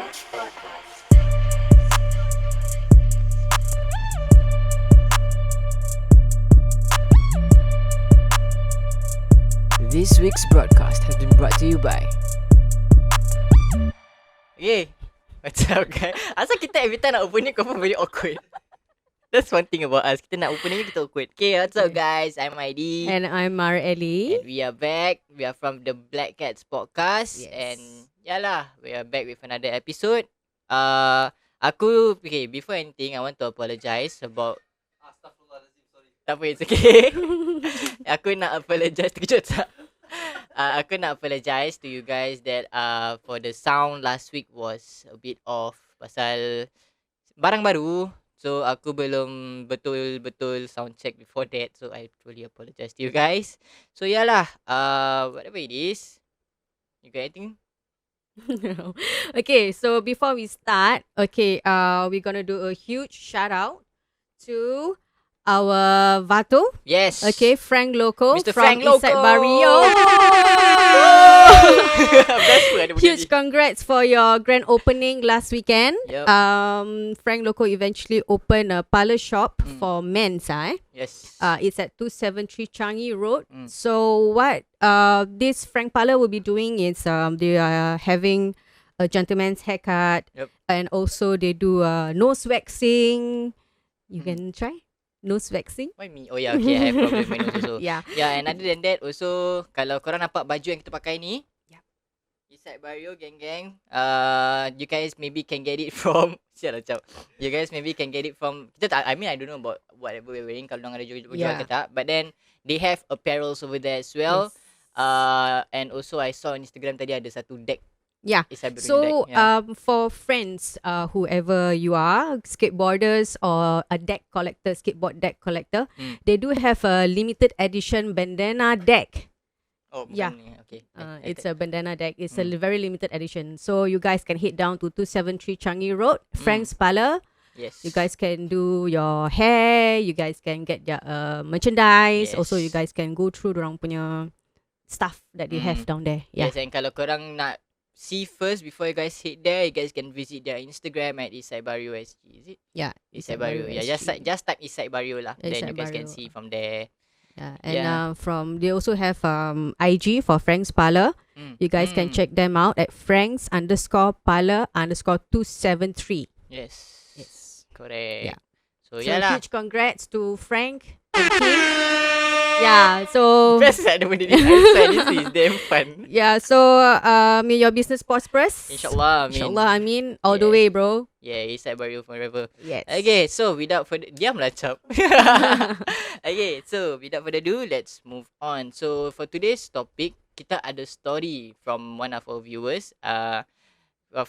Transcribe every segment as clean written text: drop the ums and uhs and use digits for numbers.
This week's broadcast has been brought to you by Macam kan, asal kita every time nak opening confirm very awkward. That's one thing about us. Kita nak opening kita awkward. Okay, what's up guys? I'm ID. And I'm Mara Ellie. And we are back. We are from the Black Cats podcast. Yes. And we are back with another episode. Before anything, I want to apologize about tak apa, it's okay. Aku nak apologize. Terkejut tak? Aku nak apologize to you guys that for the sound last week was a bit off pasal barang baru. So aku belum betul-betul sound check before that. So I truly apologize to you guys. So whatever it is, you got anything? Okay, so before we start, we're gonna do a huge shout out to our Vato. Yes. Okay, Frank Loco Mr. from Frank Loco. Eastside Barrio. Best pun ada Huge congrats for your grand opening last weekend. Yep. Frank Loco eventually opened a parlor shop for men's. Yes. It's at 273 Changi Road. Mm. So what this Frank Parlor will be doing is they are having a gentleman's haircut. Yep. And also they do nose waxing. You can try nose waxing. Why me? Oh yeah, okay, I have problem with my nose also. Yeah. Yeah, and other than that also, kalau korang nampak baju yang kita pakai ni, Yep. Eastside Barrio gang, you guys maybe can get it from you guys maybe can get it from I don't know about whatever we're wearing, kalau dorang ada jual ke tak, but then they have apparels over there as well. Yes. And also I saw on Instagram tadi ada satu deck. Yeah. Eastside Barrio So deck. Yeah. for friends, whoever you are, skateboarders or a skateboard deck collector, they do have a limited edition bandana deck. Oh, yeah. bukan ni. Okay. It's a bandana deck. It's a very limited edition. So you guys can head down to 273 Changi Road, Frank's Parlor. Yes. You guys can do your hair. You guys can get their merchandise. Yes. Also, you guys can go through dorang punya stuff that they have down there. Yeah. Yes, and kalau korang nak see first before you guys head there, you guys can visit their Instagram at Eastside Barrio SG. Is it? Yeah. Eastside Barrio. Yeah, just type Eastside Barrio lah. Then Eastside you guys can Barrio. see from there. Yeah. And they also have IG for Frank's Parlor. You guys can check them out at Franks_Parlor_273. Yes. Yes. Correct. Yeah. So So lah. huge congrats to Frank and team. Yeah. So Best ada benda ni. This is damn fun. yeah. So may your business prosperous. InsyaAllah. Inshallah. I mean all the way, bro. Yeah, Eastside Barrio forever. Yes. Okay, so without further diamlah cap. Okay, so without further ado, let's move on. So for today's topic, kita ada story from one of our viewers.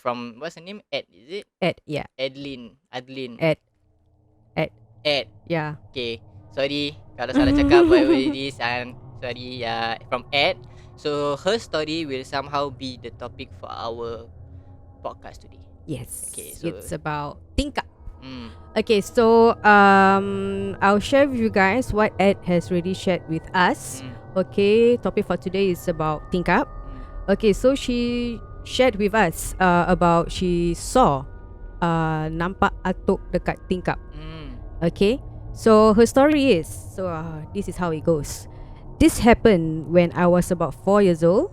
From what's her name? Ed, is it? Ed. Yeah. Adeline. Ed. Yeah. Okay. Sorry kalau salah cakap whatever it is. Sorry. From Ed. So her story will somehow be the topic for our podcast today. Yes. Okay, so- It's about tingkap. Mm. Okay, so I'll share with you guys what Ed has already shared with us. Okay, topic for today is about tingkap. Okay, so she shared with us about she saw nampak atuk dekat tingkap. Okay, so her story is this is how it goes. This happened when I was about 4 years old.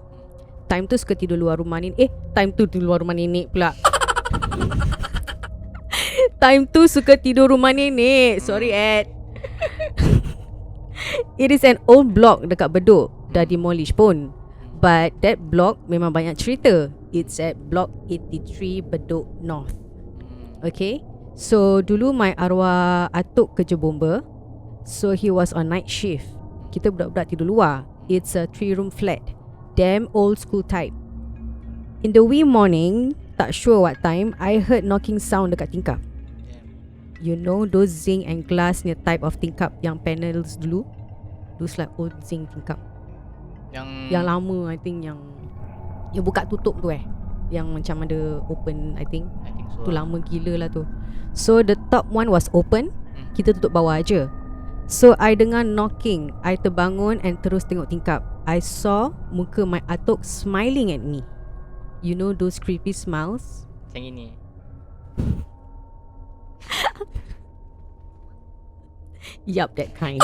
Time tu suka tidur luar rumah nenek. Time tu tidur luar rumah nenek pula. Time tu suka tidur rumah nenek. Sorry Ed. It is an old block dekat Bedok. Dah demolish pun. But that block memang banyak cerita. It's at block 83 Bedok North. Okay. So dulu my arwah atuk kerja bomba. So he was on night shift. Kita budak-budak tidur luar. It's a 3-room flat. Damn old school type. In the wee morning, tak sure what time, I heard knocking sound dekat tingkap. You know those zinc and glass ni type of tingkap yang panels dulu? Those like old zinc tingkap. Yang lama I think yang buka tutup tu yang macam ada open I think so. Tu lama gila lah tu. So the top one was open. Kita tutup bawah aja. So I dengar knocking. I terbangun and terus tengok tingkap. I saw muka my atuk smiling at me. You know those creepy smiles Macam gini. Yup, that kind.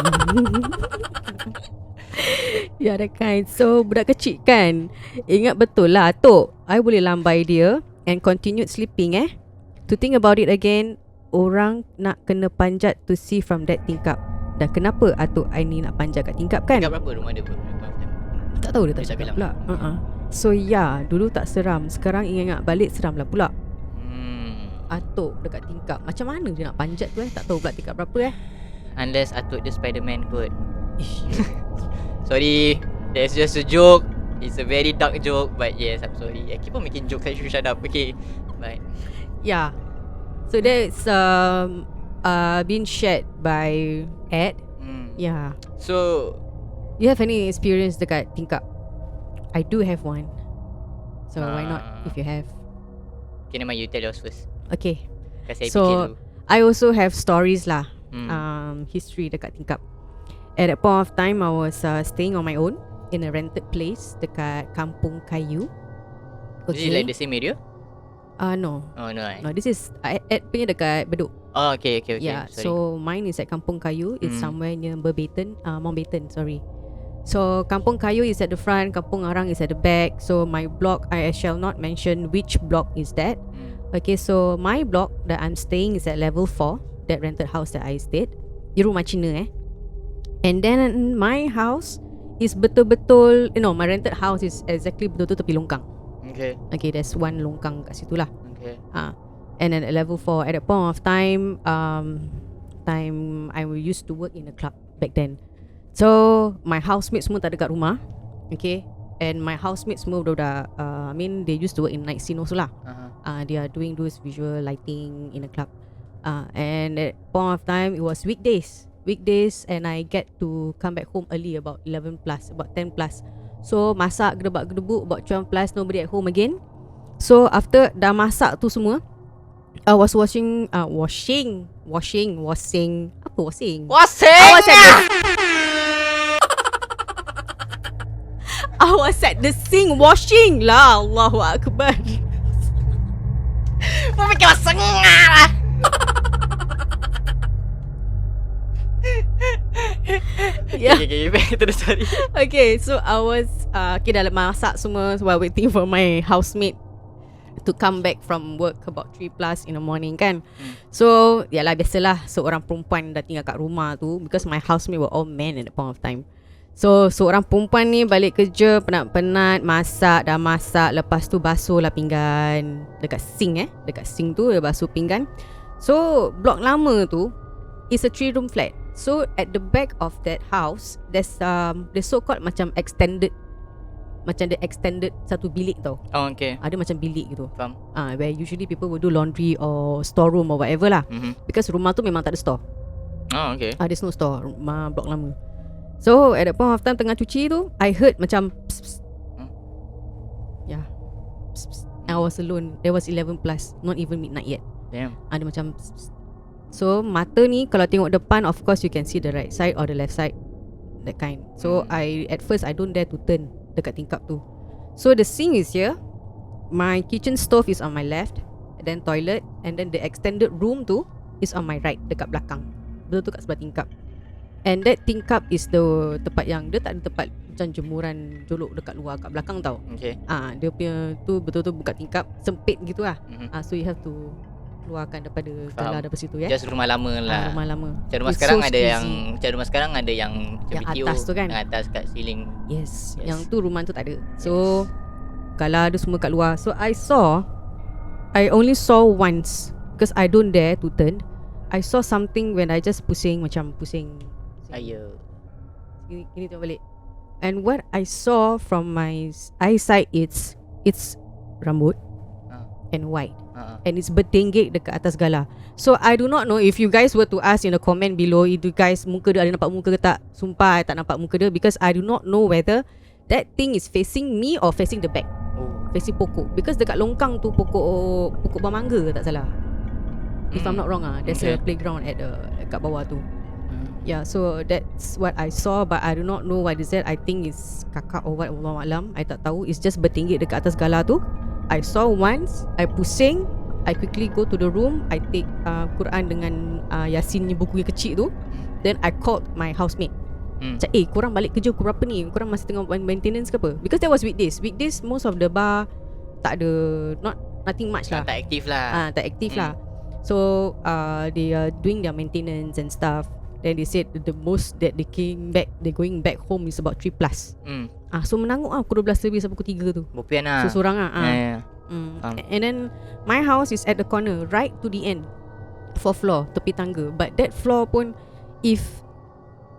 Yeah, that kind. So budak kecil kan, ingat betul lah Atuk, I boleh lambai dia and continued sleeping To think about it again, orang nak kena panjat to see from that tingkap. Dan kenapa Atuk I ni nak panjat kat tingkap kan? Tingkap berapa rumah dia pun? Tak tahu dia tak Dia tak cakap bilang. pula. So dulu tak seram, sekarang ingat balik seram lah pula. Atuk dekat tingkap, macam mana dia nak panjat tu tak tahu pula tingkap berapa Unless Atuk dia Spiderman kot. Ish. Sorry, that's just a joke. It's a very dark joke, but yes, I'm sorry. I keep on making jokes. I should shut up. Okay, but Yeah. So that's been shared by Ed. Yeah. So You have any experience dekat tingkap? I do have one. So why not if you have? okay, never mind, you tell yours first. Okay. Kasi I fikir So dulu. I also have stories lah. Hmm. History dekat tingkap. At that point of time, I was staying on my own in a rented place dekat Kampung Kayu. Is it like the same area? No. Oh no, No, this is Ed punya dekat Bedok. Oh okay. Yeah, Sorry. so mine is at Kampung Kayu. It's somewhere near Mountbatten, sorry. So Kampung Kayu is at the front, Kampung Arang is at the back. So my block, I shall not mention which block is that. Okay, so my block that I'm staying is at level 4, that rented house that I stayed. Di rumah Cina And then my house is betul-betul, my rented house is exactly betul-betul tepi longkang. Okay, there's one longkang kat situ lah. Okay. And then at level 4, at that point of time, I used to work in a club back then. So my housemates semua tak ada kat rumah. Okay, and my housemates semua dah they used to work in night scene also lah. They are doing those visual lighting in a club. And at point of time, it was weekdays, and I get to come back home early, about 11 plus, about 10 plus. So masak gedebak-gedebuk about 12 plus, nobody at home again. So after dah masak tu semua, I was washing. I was at the sink washing lah. Allahu Akbar. Mau fikir sengah lah. Yeah. Okay, terus sorry. Okay, so I was dah masak semua while waiting for my housemate to come back from work about 3 plus in the morning kan. So yalah, biasalah seorang perempuan dah tinggal kat rumah tu, because my housemate were all men at that point of time. So seorang perempuan ni balik kerja penat-penat, dah masak, lepas tu basuh lah pinggan dekat sink dekat sink tu dia basuh pinggan. So blok lama tu is a 3-room flat. So at the back of that house, there's the so-called macam extended satu bilik tau. Oh okay. Ada macam bilik gitu. Faham. Where usually people will do laundry or storeroom or whatever lah. Because rumah tu memang tak ada store. Oh okay. There's no store, rumah blok lama. So at that point of time tengah cuci tu, I heard macam pss, pss. Yeah, pss, pss. I was alone. There was 11 plus, not even midnight yet. Damn. Ada macam pss, pss. So mata ni kalau tengok depan, of course you can see the right side or the left side, that kind. So at first I don't dare to turn dekat tingkap tu. So the sink is here, my kitchen stove is on my left, and then toilet, and then the extended room tu is on my right, dekat belakang. Betul tu kat sebelah tingkap. And that tingkap is the tempat yang dia tak ada tempat macam jemuran jolok dekat luar, kat belakang tau. Okay. Dia punya tu betul-betul buka tingkap, sempit gitu lah. So you have to keluarkan daripada galah daripada situ Just rumah lama lah. Rumah lama. Macam rumah sekarang ada yang yang BTO, atas tu kan. yang atas kat ceiling. Yes. Yang tu rumah tu tak ada. So galah ada semua kat luar. So I only saw once, because I don't dare to turn. I saw something when I just pusing. Ayo. Gini tengok balik. And what I saw from my eyesight, it's rambut and white. And it's bertenggek dekat atas galah. So I do not know if you guys were to ask in the comment below, itu guys muka dia ada nampak muka ke tak. Sumpah I tak nampak muka dia, because I do not know whether that thing is facing me or facing the back. Facing pokok. Because dekat longkang tu pokok buah mangga tak salah. If I'm not wrong there's a playground kat bawah tu. Yeah, so that's what I saw, but I do not know what is that. I think it's kakak or what, Allahu Alam. I tak tahu. It's just bertinggi dekat atas galah tu. I saw once, I pusing, I quickly go to the room, I take Quran dengan Yasin ni, buku yang kecil tu. Then I called my housemate. Macam, korang balik kerja pukul berapa ni? Korang masih tengah maintenance ke apa? Because that was weekdays. Weekdays most of the bar tak ada, nothing much lah. Tak aktif lah. Tak aktif lah. So they are doing their maintenance and stuff. Then they said the most that they're going back home is about 3+. So menanguk pukul 12 lebih sampai pukul 3 tu. Bopian lah. So sorang And then my house is at the corner, right to the end, 4th floor, tepi tangga. But that floor pun, if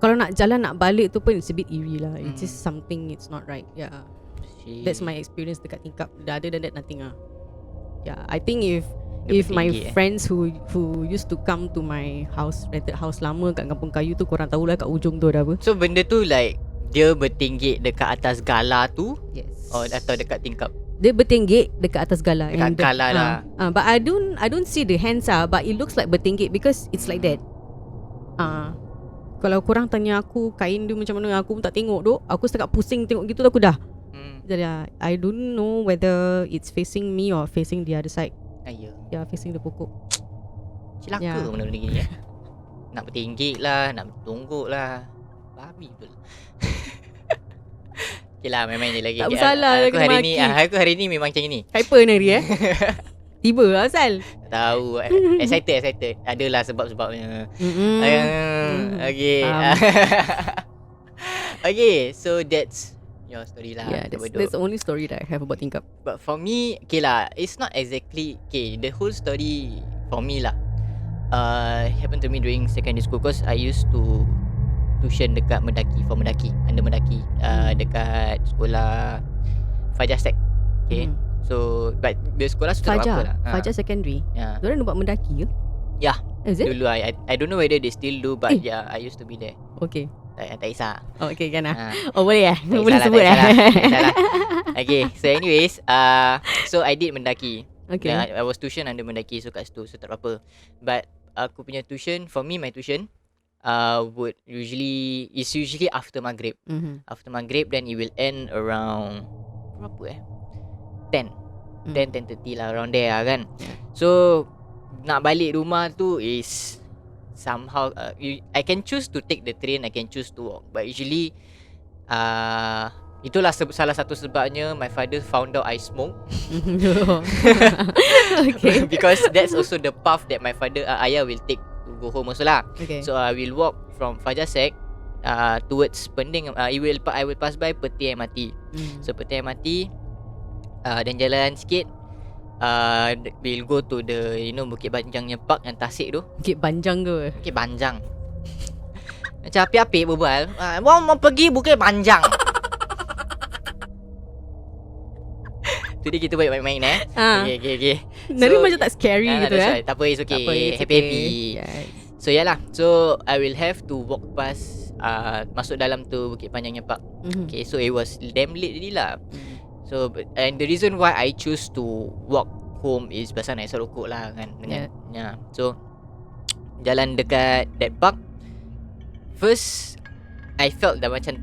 kalau nak jalan nak balik tu pun, it's a bit eerie lah. It's just something, it's not right. Yeah, that's my experience dekat tingkap. Other than that, nothing lah. Yeah, I think if my friends who used to come to my house, rented house lama kat Kampung Kayu tu, korang tahulah kat ujung tu ada apa. So benda tu like dia bertinggi dekat atas gala tu? Yes. Atau dekat tingkap? Dia bertinggit dekat atas gala. Dekat gala lah. But I don't see the hands but it looks like bertinggit because it's like that. Kalau korang tanya aku kain dia macam mana, aku pun tak tengok duk. Aku setakat pusing tengok gitu aku dah. Jadi I don't know whether it's facing me or facing the other side. Yeah, facing the pokok. Celaka benda-benda gini ya. Nak bertinggi lah, nak bertungguk lah. Babi betul. Okay lah, main-main je lagi. Tak bersalah Aku hari ni memang macam ni. Hyper ni hari Tiba asal. Tak tahu. Excited. Adalah sebab-sebabnya. Okay. Okay, so that's your story lah. Yeah, that's the only story that I have about tingkap. But for me, okay lah, it's not exactly the whole story for me lah. Happened to me during secondary school, because I used to tuition dekat Mendaki, for Mendaki, under Mendaki, dekat sekolah Fajar Sek. Okay. So but the sekolah sudah berapa lah. Fajar Secondary. Yeah. Diorang buat Mendaki ke? Yeah. Is it? Dulu I don't know whether they still do, but yeah, I used to be there. Okay. Tak kisah. Okay kan boleh boleh Tak sebut kisah. Okay, so anyways, so I did Mendaki. Okay. I was tuition under Mendaki, so kat situ, so tak apa. But aku punya tuition, for me my tuition is usually after Maghrib. After Maghrib, then it will end around berapa 10:30 lah, around there lah kan. So nak balik rumah tu is somehow I can choose to take the train, I can choose to walk, but usually itulah salah satu sebabnya my father found out I smoke. Okay. Because that's also the path that my father ayah will take to go home also lah. Okay. So I will walk from Fajar Sek towards Pending. I will pass by Peti MRT. So Peti MRT, dan jalan sikit, we'll go to the Bukit Banjangnya park yang tasik tu. Bukit Banjang ke? Bukit Banjang. Macam api-api berbual. Mau pergi Bukit Banjang. Tu dia kita main-main Okay. Nari macam tak scary gitu Tak apa, it's okay. Happy. Yes. So yalah, so I will have to walk past masuk dalam tu Bukit Panjangnya park. Okay, so it was damn late already lah. So and the reason why I choose to walk home is pasal nak isap rokok lah kan dengan so jalan dekat that park, first I felt dah macam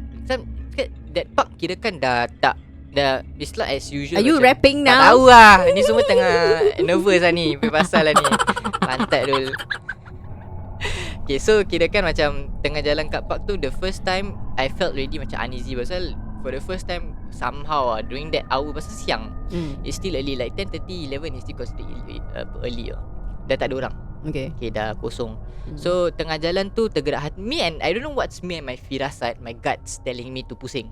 that park kira kan dah it's not as usual. Are you macam, rapping now? Tak tahu lah. Ni semua tengah nervous lah ni pasal lah ni. Pantat dulu. Okay, so kira kan macam tengah jalan kat park tu, the first time I felt really macam uneasy pasal for the first time somehow during that hour, pasal siang, it's still early, like 10:30, 11 is still considered early. Dah tak ada orang. Okay, dah kosong. So tengah jalan tu tergerak hati me, and I don't know what's me and my firasat, my guts telling me to pusing.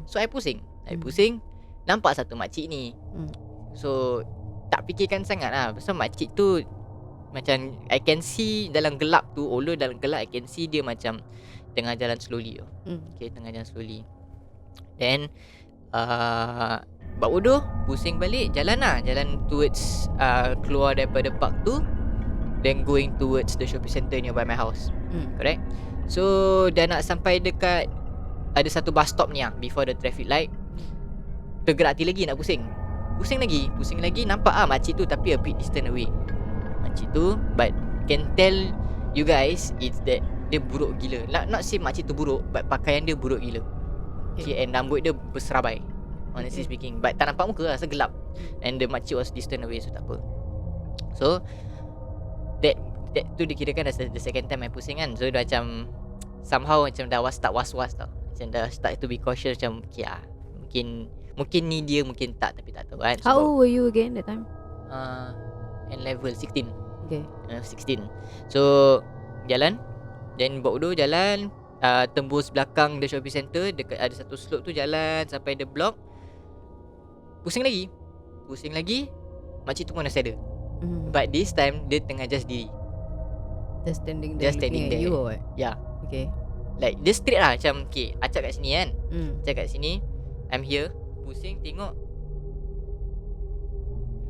So I pusing, nampak satu makcik ni. So tak fikirkan sangat lah, pasal makcik tu macam I can see dalam gelap tu, although dalam gelap I can see dia macam tengah jalan slowly. Okay, tengah jalan slowly. Then buat bodoh, pusing balik, jalan towards keluar daripada park tu, then going towards the shopping centre nearby my house. Correct. So dah nak sampai dekat ada satu bus stop ni before the traffic light, tergerak hati lagi nak pusing lagi. Nampak makcik tu tapi a bit distant away, makcik tu, but can tell you guys it's that dia buruk gila. Not say makcik tu buruk, but pakaian dia buruk gila. Okay, and rambut dia berserabai, honestly speaking, but tak nampak muka lah, segelap. And the makcik was distant away, so tak apa. So that tu dikirakan as the second time I pusing kan. So dah macam somehow macam dah start was-was tau. Macam dah start to be cautious macam okay mungkin ni dia, mungkin tak, tapi tak tahu kan. How old were you again that time? N level 16. Okay. 16. So jalan, then bawa udur jalan, tembus belakang the shopping center, dekat ada satu slope tu, jalan sampai the block. Pusing lagi, makcik tu pun masih ada. But this time dia tengah just diri. Just standing Just there standing looking at there. you or what? Yeah. Okay. Like dia straight lah, macam okay, acak kat sini kan. Mm. Acak kat sini, I'm here. Pusing tengok,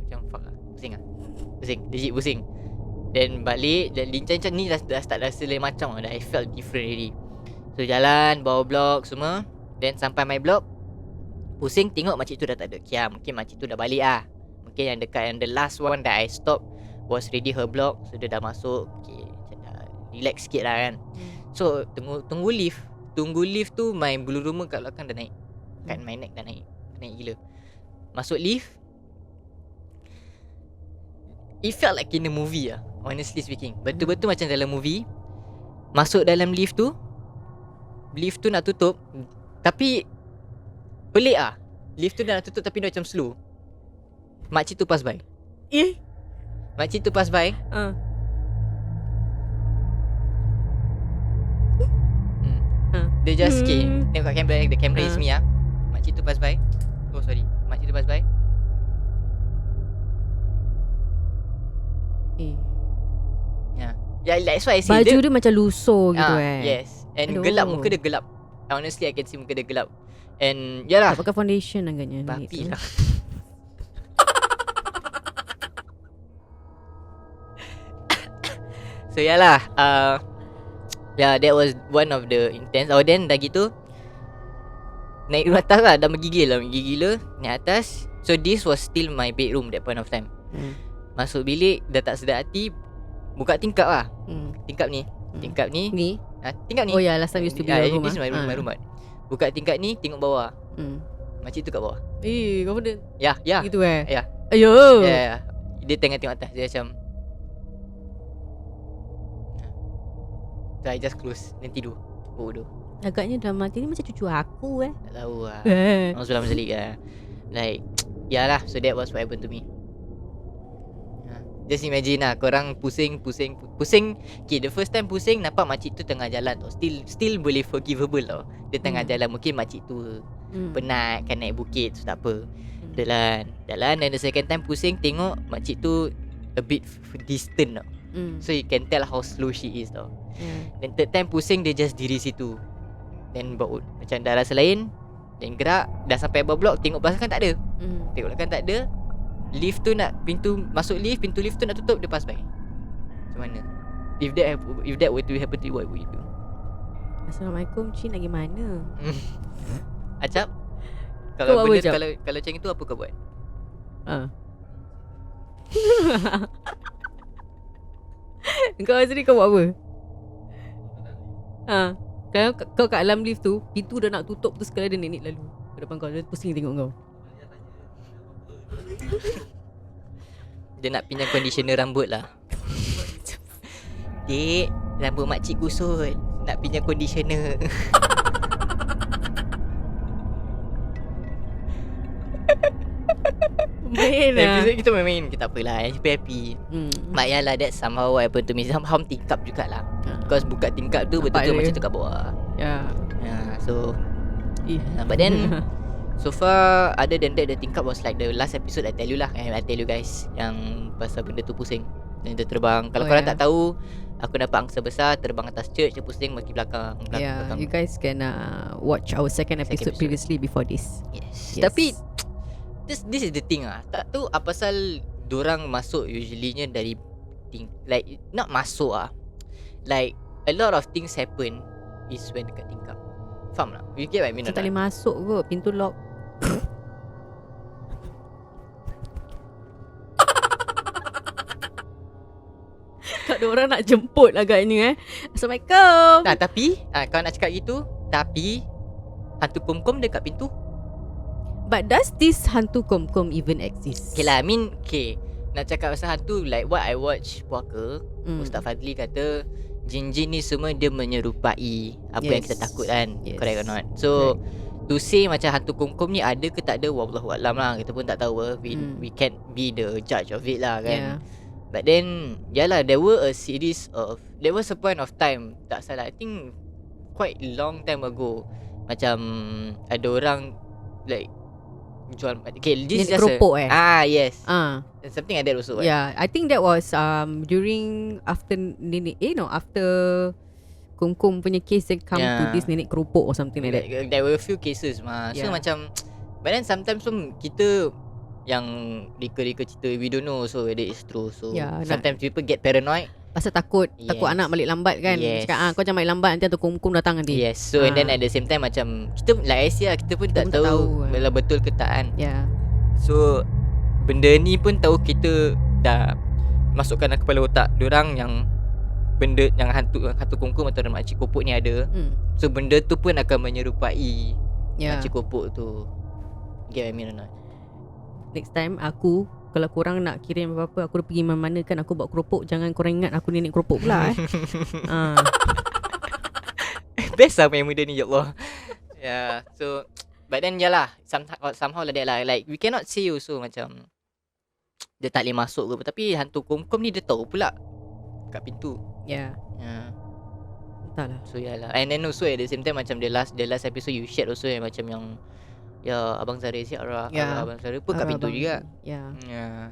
macam fuck lah, pusing, legit pusing. Then balik, dan lincah-lincah ni dah start rasa lain macam dah. I felt different already. So jalan, bawa blok semua. Then sampai my block, pusing tengok makcik tu dah tak ada. Kia, mungkin makcik tu dah balik lah. Mungkin yang dekat, yang the last one that I stop was ready her block. So dia dah masuk. Okay, macam dah relax sikit lah kan. So tunggu lift. Tunggu lift tu, my bulu roma kat belakang dah naik. Kat my neck dah naik. Naik gila. Masuk lift, it felt like in a movie lah, honestly speaking. Betul-betul macam dalam movie. Masuk dalam lift tu nak tutup, tapi pelik lah. Lift tu dah nak tutup tapi dia macam slow. Makcik tu pass by. Makcik tu pass by. Dia just tengok kat kamera. The camera is me lah. Makcik tu pass by. Oh sorry, makcik tu pass by. Yeah, that's why I say Baju dia macam lusuh gitu Yes. And Aduh. gelap, muka dia gelap. Honestly I can see muka dia gelap. And yalah, Tak pakai foundation agaknya. babi lah. So yalah, yeah, that was one of the intense. Then dah gitu, naik rumah atas lah. Dah menggigil gila. Naik atas. So this was still my bedroom that point of time. Masuk bilik, dah tak sedar hati, buka tingkap lah. Tingkap ni. Tingkap ni. Tingkap ni. Oh yeah, last time used to be your room. This is my room. Buka tingkap ni, tengok bawah. Makcik tu kat bawah. Confident. Ya. Gitu Ya. Ayo. Ya. Dia tengah tengok atas. Dia macam, so I just close, then tidur. Bodoh. Agaknya dalam hati ni macam cucu aku Tak tahu lah. Alhamdulillah mazalik lah. Like, yalah. So that was what happened to me. Just imagine lah, korang pusing. Okay, the first time pusing, nampak makcik tu tengah jalan tau. Still boleh forgivable tau. Dia tengah jalan, mungkin makcik tu penat kan naik bukit, so tak apa. Jalan. And the second time pusing, tengok makcik tu a bit distant tau. So you can tell how slow she is tau. Then third time pusing, dia just diri situ. Then baut, macam dah rasa lain. Then gerak, dah sampai bawah blok, tengok belakang tak ada. Tengok belakang tak ada. Lift tu nak, pintu lift tu nak tutup, dia pass by. Macam mana? If that were to happen to you, what would you do? Assalamualaikum, Cik nak pergi mana? Acap, Kau buat apa, Acap? kalau macam itu, apa kau buat? Kau sendiri kau buat apa? Kalau kau kat dalam lift tu, pintu dah nak tutup tu, sekali ada nenek lalu ke depan kau. Dia pusing tengok kau. Dia nak pinjam conditioner rambut lah. Dek, rambut makcik kusut, nak pinjam conditioner. Main lah. Episode kita main-main, kita apalah, yang happy. Mak yalah, that somehow what happened to me. Somehow tingkap jugalah. Because buka tingkap tu, betul-betul dia. macam tu kat bawah. So but then so far, other than that, the tingkap was like the last episode I tell you lah. I tell you guys, yang pasal benda tu pusing. Dan dia terbang. Kalau korang tak tahu, aku dapat angsa besar, terbang atas church, dia pusing bagi belakang. You guys can watch our second episode previously before this. Yes. Tapi this is the thing lah. Tak tahu apa pasal dorang masuk usually-nya dari like, not masuk lah, like a lot of things happen is when dekat tingkap. Faham tak? You get what I mean? Tak boleh masuk kot, pintu lock. Tak ada orang nak jemput agaknya Assalamualaikum. Nah, tapi kau nak cakap gitu, tapi hantu kom-kom dekat pintu. But does this hantu kom-kom even exist? Okay lah, I mean, okay, nak cakap pasal hantu, like what I watch Puaka, Ustaz Fadli kata jin-jin ni semua dia menyerupai apa yang kita takut kan. Correct or not? So to say macam hantu kongkom ni ada ke tak ada, wallahualam lah. Kita pun tak tahu. We can't be the judge of it lah kan. But then yalah, there was a point of time, tak salah, I think quite long time ago, macam ada orang like jual, okay, this is just keropok yes, something like that also. Yeah, I think that was during after nenek after Kungkum punya case that come to this nenek keropok or something like that. There were a few cases so macam, but then sometimes pun kita yang reka-reka cerita, we don't know also whether it's true. So sometimes people get paranoid pasal takut anak balik lambat kan. Cakap kau jangan balik lambat, nanti Kungkum datang nanti. So and then at the same time macam kita like Asia, kita pun tak tahu bila betul ke tak kan. So benda ni pun tahu kita dah masukkan dalam kepala otak diorang yang benda yang hantu Kungkum atau makcik kopok ni ada. So benda tu pun akan menyerupai makcik kopok tu. Get what I mean or not? Next time aku, kalau korang nak kirim apa-apa, aku dah pergi mana-mana kan, aku bawa keropok, jangan korang ingat aku nenek keropok pula Best lah main muda ni, ya Allah. So but then yalah, somehow like that lah. Like we cannot say also macam dia tak boleh masuk ke, tapi hantu Kungkum ni dia tahu pula kat pintu. Entahlah. So yalah. And then also at the same time macam the last episode you shared also yang macam yang Abang Zara siap Abang Zara pun kat pintu juga.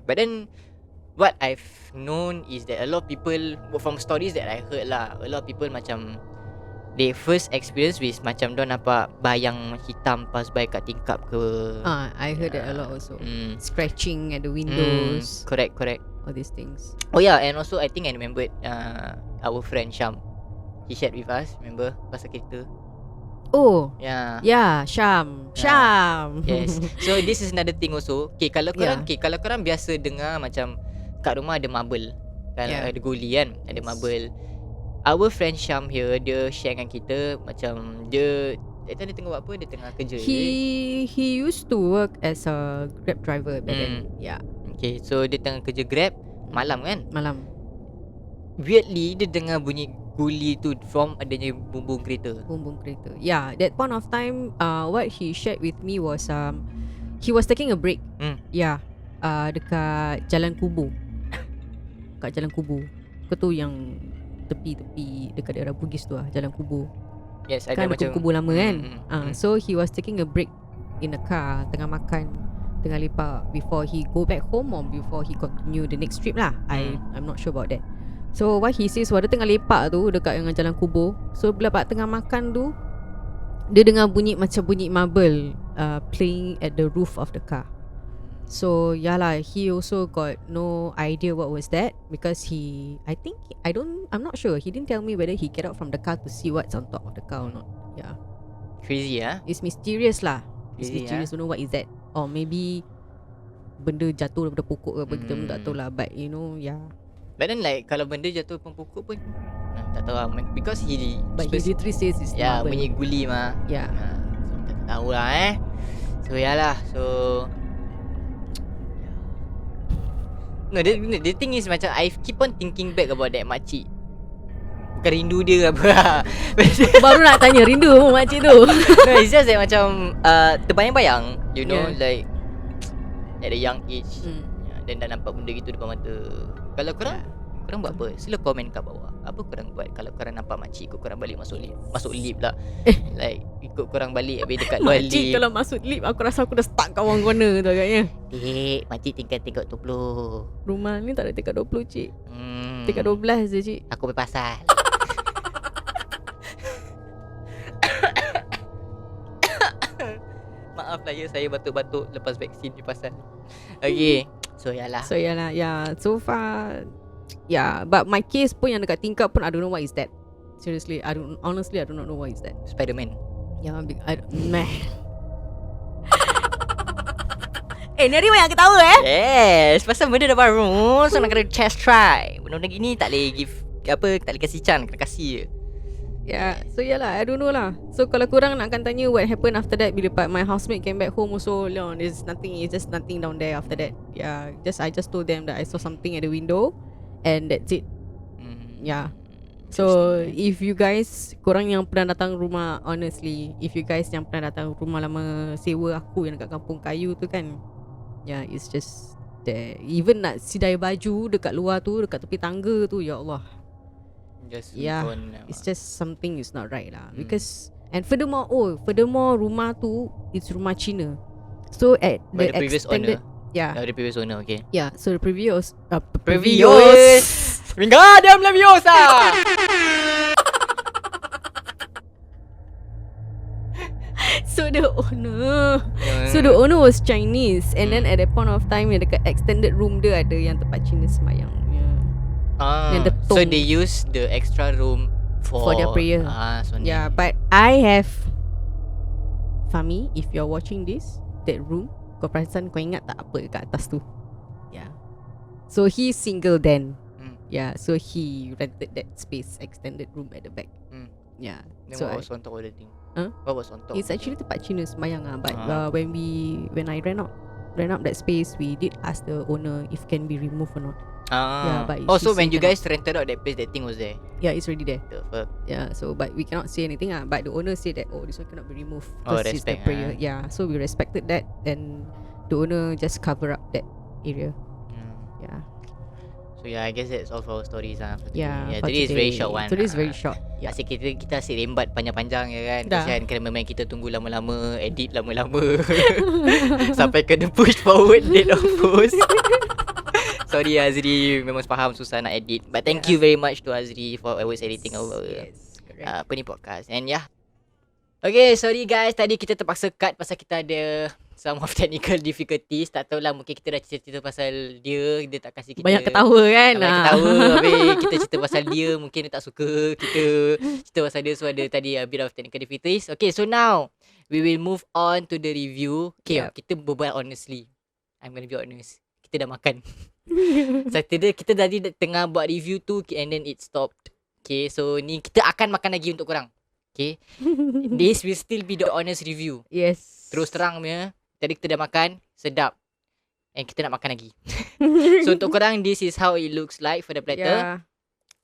But then what I've known is that a lot of people, from stories that I heard lah, a lot of people macam they first experience with macam don nampak bayang hitam pass by kat tingkap ke. I heard that a lot also. Scratching at the windows. Correct. All these things. Oh yeah, and also I think I remembered our friend Syam. He shared with us, remember, pasal kereta. Oh Syam. Yes. So this is another thing also. Okay, kalau korang biasa dengar macam kat rumah ada marble kan, ada guli kan, ada marble. Our friend Syam here, dia share dengan kita macam dia tengah buat apa, dia tengah kerja. He used to work as a Grab driver back then. Okay, so dia tengah kerja Grab malam kan. Weirdly dia dengar bunyi guli tu from adanya bumbung kereta. That point of time what he shared with me was he was taking a break. Dekat Jalan Kubu. Kau tu yang tepi-tepi dekat daerah Bugis tu lah, Jalan Kubu. Yes, kan ada macam kubu lama kan. So he was taking a break in the car, tengah makan, tengah lepak, before he go back home or before he continue the next trip lah. I'm not sure about that. So what he says, dia tengah lepak tu dekat dengan Jalan Kubur. So bila pak tengah makan tu, dia dengar bunyi macam bunyi marble playing at the roof of the car. So yalah, he also got no idea what was that, because I'm not sure, he didn't tell me whether he get out from the car to see what's on top of the car or not. Crazy It's mysterious lah. It's mysterious, don't know what is that. Or maybe benda jatuh daripada pokok ke apa, kita pun tak tahu lah. But you know, But then like kalau benda jatuh pun pokok pun tak tahu lah, because he literally says it's marble. bunyi guli mah. So tak tahu lah So yalah. So no, the thing is macam I keep on thinking back about that makcik. Bukan rindu dia ke apa. Baru nak tanya rindu makcik tu. No, it's just that macam terbayang-bayang, you know, like at a young age. Dan dah nampak benda gitu depan mata. Kalau korang buat apa? Sila komen kat bawah. Apa korang buat kalau korang nampak makcik ikut korang balik masuk lift lah. Like ikut korang balik habis dekat luar lift. Makcik kalau masuk lift, aku rasa aku dah stuck kat one corner tu agaknya. Makcik tingkat 20. Rumah ni tak ada tingkat 20 cik. Tingkat 12 je cik. Aku berpasal. Maaf lah ya, saya batuk-batuk lepas vaksin di pasal. Okay. So yalah. So far but my case pun yang dekat tingkap pun I don't know what is that. Seriously, I don't know what is that. Spiderman. Ni hari banyak ketawa Yes, pasal benda dah baru, so nak kena test try. Benda-benda gini tak boleh give tak boleh kasih chance, kena kasih je. So yalah, I don't know lah. So kalau korang nak akan tanya what happened after that, bila my housemate came back home also, there's nothing, it's just nothing down there after that. Yeah, I just told them that I saw something at the window, and that's it. Yeah. So if you guys, korang yang pernah datang rumah, honestly, if you guys yang pernah datang rumah lama sewa aku yang dekat Kampung Kayu tu kan, yeah, it's just there. Even nak sidai baju dekat luar tu, dekat tepi tangga tu, ya Allah. Just It's just something is not right lah. Because and furthermore rumah tu it's rumah Cina. So at the previous extended owner. The previous owner, okay. Yeah, so the previous Wingardium Leviosa. So the owner was Chinese, and then at that point of time, yang dekat extended room dia ada yang tempat Cina semayang. And the so tong. they use the extra room for their prayer. So Yeah, but I have Fahmi, if you're watching this, that room, kau perasan, kau ingat tak apa kat atas tu? Yeah. So he's single then. Yeah, so he rented that space, extended room at the back. Yeah. Then So what was on top of the thing? Huh? What was on top? It's actually tempat Cina semayang lah. But when I rent out that space, we did ask the owner if can be removed or not. Yeah, but so she when said you guys rented out that place, that thing was there. Yeah, it's already there. The fuck? Yeah, so but we cannot say anything lah. But the owner said that this one cannot be removed Oh, because it's the respect, prayer. Yeah, so we respected that, and the owner just cover up that area. Yeah. So yeah, I guess that's all for our stories lah. Yeah, for today is very short one. Today is very short. Yeah. Asyik kita asyik lembat panjang-panjang ya kan. Dah. Kasihan cameraman kita tunggu lama-lama, edit lama-lama sampai kena push forward date of post. Sorry Azri, memang faham susah nak edit. But thank you very much to Azri for always editing our Correct. podcast. And yeah. Okay, sorry guys, tadi kita terpaksa cut pasal kita ada some of technical difficulties. Tak tahulah, mungkin kita dah cerita pasal dia tak kasih kita Banyak ketawa kan. Banyak ketawa. Habis kita cerita pasal dia, mungkin dia tak suka kita cerita pasal dia. So ada tadi a bit of technical difficulties. Okay, so now we will move on to the review. Okay, kita berbual honestly. I'm gonna be honest. Kita dah makan. Saturday kita tadi tengah buat review tu, and then it stopped. Okay, so ni kita akan makan lagi untuk korang. Okay, this will still be the honest review. Yes. Terus terang punya, tadi kita dah makan, sedap, and kita nak makan lagi. So untuk korang, this is how it looks like for the platter. Yeah.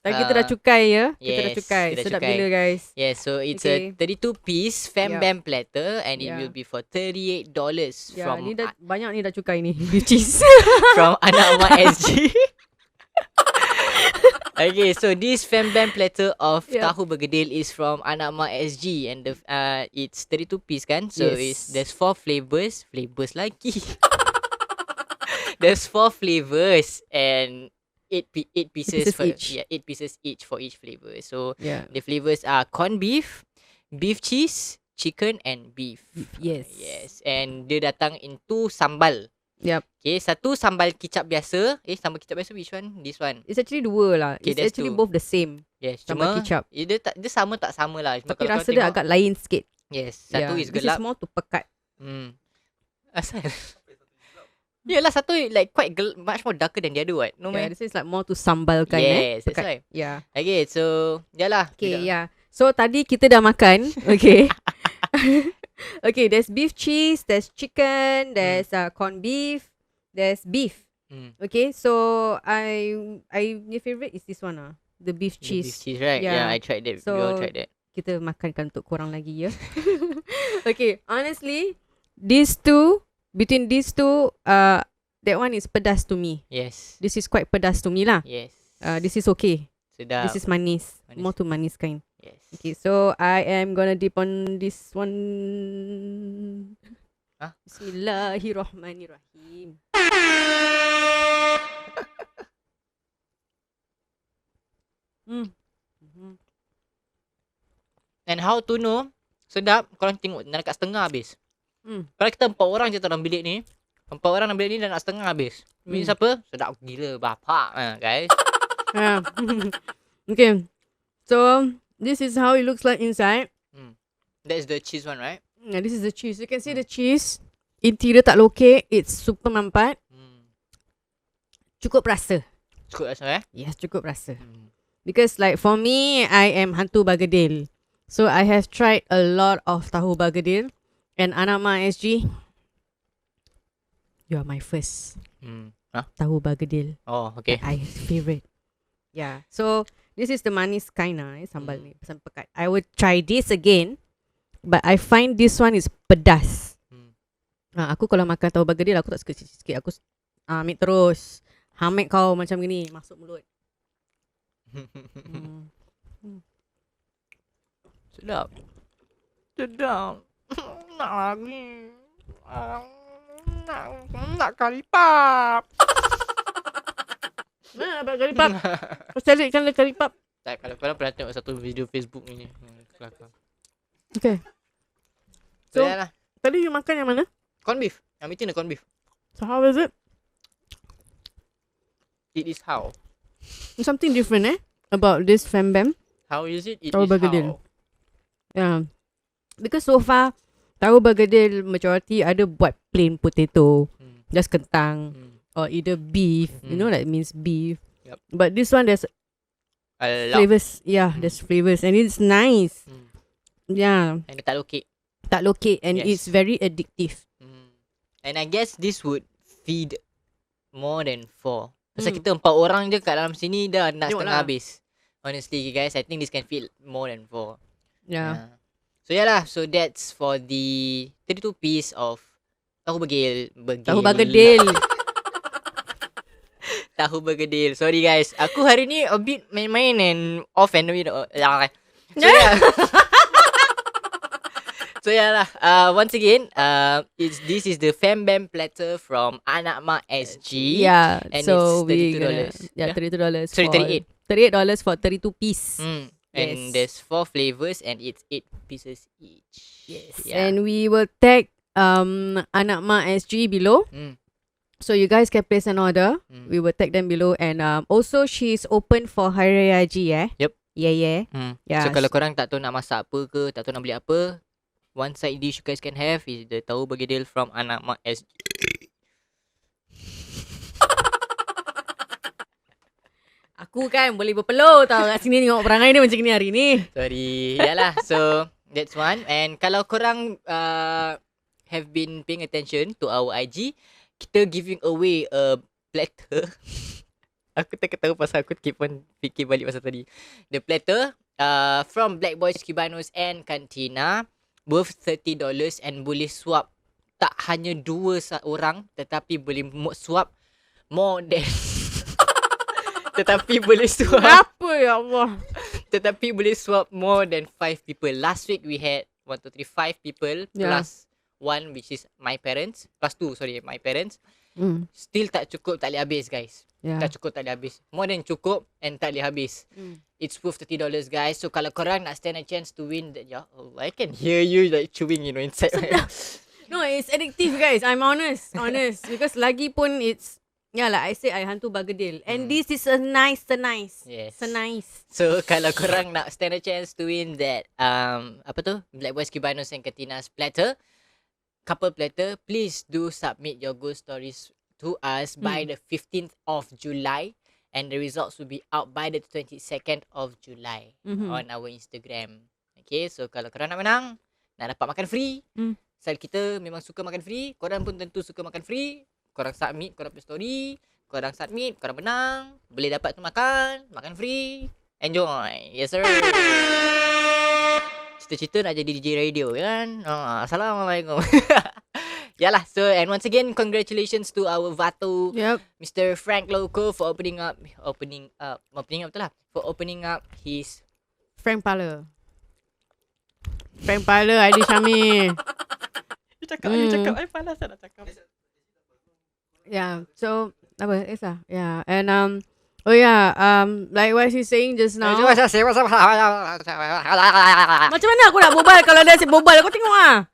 Tadi kita dah cukai ya. Kita dah Yes, cukai. kita dah Sedap cukai. gila guys. Yes, so it's Okay. a 32-piece Fam Bam platter, and it Yeah. will be for $38 Ya, from ni dah banyak ni dah cukai ni. With cheese. from Anak Mak SG. Okay, so this Fam Bam platter of tahu bergedil is from Anak Mak SG, and the it's 32-piece kan. So Yes. there's 4 flavors lagi. There's 4 flavors and 8 pieces for each. 8 pieces each for each flavor. So Yeah. the flavors are corned beef, beef cheese, chicken and beef. Yes. Yes, and dia datang in 2 sambal. Yep. Okay, satu sambal kicap biasa. Sambal kicap biasa, which one? This one. It's actually dua lah. Okay, It's there's actually 2. both the same. Yes, Sambal cuma kicap. dia sama tak sama lah. Cuma Tapi kalau rasa kau dia tengok, agak lain sikit. yes, satu is This gelap. is more to pekat. Asal? Yelah, satu like quite much more darker than the other what? No Yeah, man? this is like more to sambalkan. Yes, that's pekat. why. Yeah. Okay, so yalah. Okay, yeah. So tadi kita dah makan. Okay. Okay, there's beef cheese, there's chicken, there's corned beef, there's beef. Okay, so your favorite is this one the beef cheese. Beef cheese, right? Yeah. Yeah, I tried that. So, We all tried that. Kita makankan untuk korang lagi ya. Okay, honestly, between these two, that one is pedas to me. Yes. This is quite pedas to me lah. Yes. This is okay. Sedap. This is manis. Manis. More to manis kind. Yes. Okay, so I am gonna dip on this one. Huh? Bismillahirrahmanirrahim. And how to know sedap? Korang tengok dah dekat setengah habis. Kalau kita 4 orang je dalam bilik ni, 4 orang dalam bilik ni dah nak setengah habis. Ini siapa? Sedap gila bapak guys. Yeah. Okay, so this is how it looks like inside. That's the cheese one, right? Yeah, this is the cheese. You can see the cheese. Interior tak lokek. It's super mampat. Cukup rasa. Cukup rasa Yes, cukup rasa. Because like for me, I am hantu bergedil. So I have tried a lot of tahu bergedil. And Anak Mak SG, you are my first Huh? tahu bergedil. Oh, okay. I favorite. Yeah. So this is the manis kind sambal ni, pesan pekat. I would try this again, but I find this one is pedas. Aku kalau makan tahu bergedil aku tak suka sikit-sikit. Aku ambil terus. Hamid kau macam gini masuk mulut. Sedap. Sedap. Nak lagi. Nak kari pap. Mana dapat kari pap? Kau selitkan le kari pap. Tak, kalau korang pernah tengok satu video Facebook ni. Kelakar. Okay. So, So, lah. tadi you makan yang mana? Corn beef. I'm eating the corn beef. So how is it? It is how. Something different about this Fembam. How is it? It Tahu is bergedil. how. Yeah. Because so far tahu bergedil majority ada buat plain potato, just kentang or either beef, you know, like means beef. Yep. But this one there's A lot. flavors. Yeah, there's flavors and it's nice. Yeah, And dia tak lokek. tak lokek and Yes. it's very addictive. And I guess this would feed more than 4. Pasal kita 4 orang je kat dalam sini dah nak Tengok setengah lah. habis. Honestly guys, I think this can feed more than 4. Yeah. So yeah lah, so that's for the 32 piece of tahu bergedil. Tahu bergedil. Tahu bergedil. Sorry guys, aku hari ni a bit main-main and off and a bit. So yeah. So yeah lah. Once again, this is the Fembam platter from Anak Mak SG. Yeah. And so it's we $32. Yeah, $32. Sorry, for- 38. $38 for 32 piece. And Yes. there's 4 flavors and it's 8 pieces each. Yes. Yeah. And we will tag Anak Mak SG below. So you guys can place an order. We will tag them below. And also she's open for Hari Raya Haji Yep. Yeah. Yeah. So kalau korang tak tahu nak masak apa ke, tak tahu nak beli apa, one side dish you guys can have is the tahu bergedil from Anak Mak SG. Aku kan boleh berpeluh tau kat sini tengok perangai dia macam ni hari ni. Sorry. Yalah. So that's one. And kalau korang have been paying attention to our IG, kita giving away a platter. Aku tak tahu pasal aku keep on fikir balik pasal tadi. The platter from Black Boys Cubanos and Cantina worth $30 and boleh swap tak hanya 2 orang tetapi boleh swap more than tetapi boleh swap Apa ya Allah? tetapi boleh swap more than 5 people. Last week we had 1, 2, 3, 5 people Yeah. plus 1 which is my parents. Plus 2, sorry, my parents. Mm. Still tak cukup, tak boleh habis guys. Yeah. Tak cukup, tak boleh habis. More than cukup and tak boleh habis. It's worth $30 guys. So kalau korang nak stand a chance to win that, ya Allah, I can hear you like chewing, you know, inside. No, it's addictive guys. I'm honest. Because lagi pun it's, yeah, like I say, I hantu bergedil. And this is a nice. Yes. It's a nice. So kalau korang nak stand a chance to win that apa tu, Black Boys Cubanos and Cantina's platter, couple platter, please do submit your ghost stories to us by the 15th of July, and the results will be out by the 22nd of July on our Instagram. Okay, so kalau korang nak menang, nak dapat makan free, style kita memang suka makan free, korang pun tentu suka makan free. Korang submit korang punya story, korang submit, korang menang, boleh dapat tu makan free. Enjoy. Yes sir. Cita-cita nak jadi DJ radio kan. Assalamualaikum. Yalah, so and once again congratulations to our Vato, Yep. Mr. Frank Loco for opening up betul lah, for opening up his Frank Parler, Adi Syamil. You cakap I panas nak cakap. Yeah. So apa? Esa. Yeah. And like what she's saying just now. Macam mana aku nak bobal kalau dia asyik bobal? Kau tengok ah.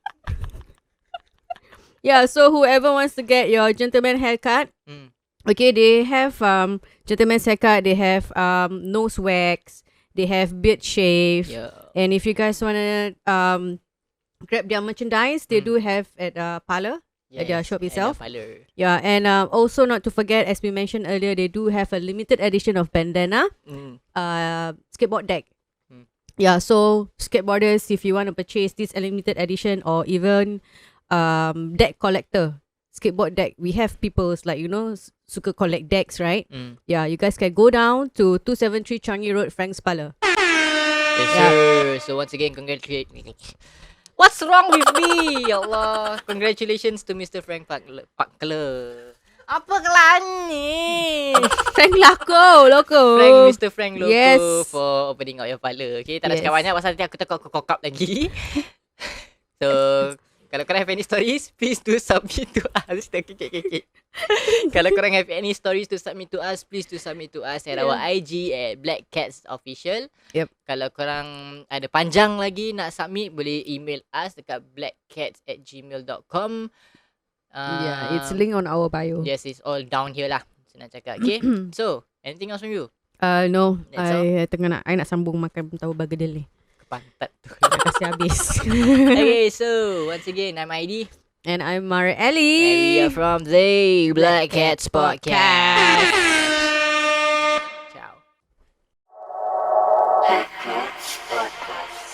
Yeah, so whoever wants to get your gentleman haircut, okay, they have gentleman's haircut, they have nose wax, they have beard shave. Yeah. And if you guys wanna grab their merchandise, they do have at parlor. their shop and itself. their parlour. Yeah, and also not to forget, as we mentioned earlier, they do have a limited edition of bandana, skateboard deck. Yeah, so skateboarders, if you want to purchase this limited edition or even deck collector, skateboard deck, we have people's like, suka collect decks, right? Yeah, you guys can go down to 273 Changi Road, Frank's Parlour. Yes, sir. So once again, What's wrong with me? Ya Allah. Congratulations to Mr. Frank Pakler. Apa kelan ni? Frank Loco. Mr. Frank Loco Yes. for opening out your parlour. Okay, tak nak Yes. cakap banyak pasal nanti aku takut aku cock up lagi. So, kalau korang have any stories, please do submit to us. Kalau korang have any stories to submit to us, please do submit to us at our IG at Black Cats Official. Yep. Kalau korang ada panjang lagi nak submit, boleh email us dekat blackcats@gmail.com. Yeah, it's linked on our bio. Yes, it's all down here lah. Senang cakap. Okay. So, anything else from you? No, That's all? I nak sambung makan tahu bergedel ni. Kepantat tu. Dah kasi habis. Okay, so once again, I'm ID. And I'm Mara And Ellie. we are from the Black Cats Podcast. Ciao. Black Cats Podcast.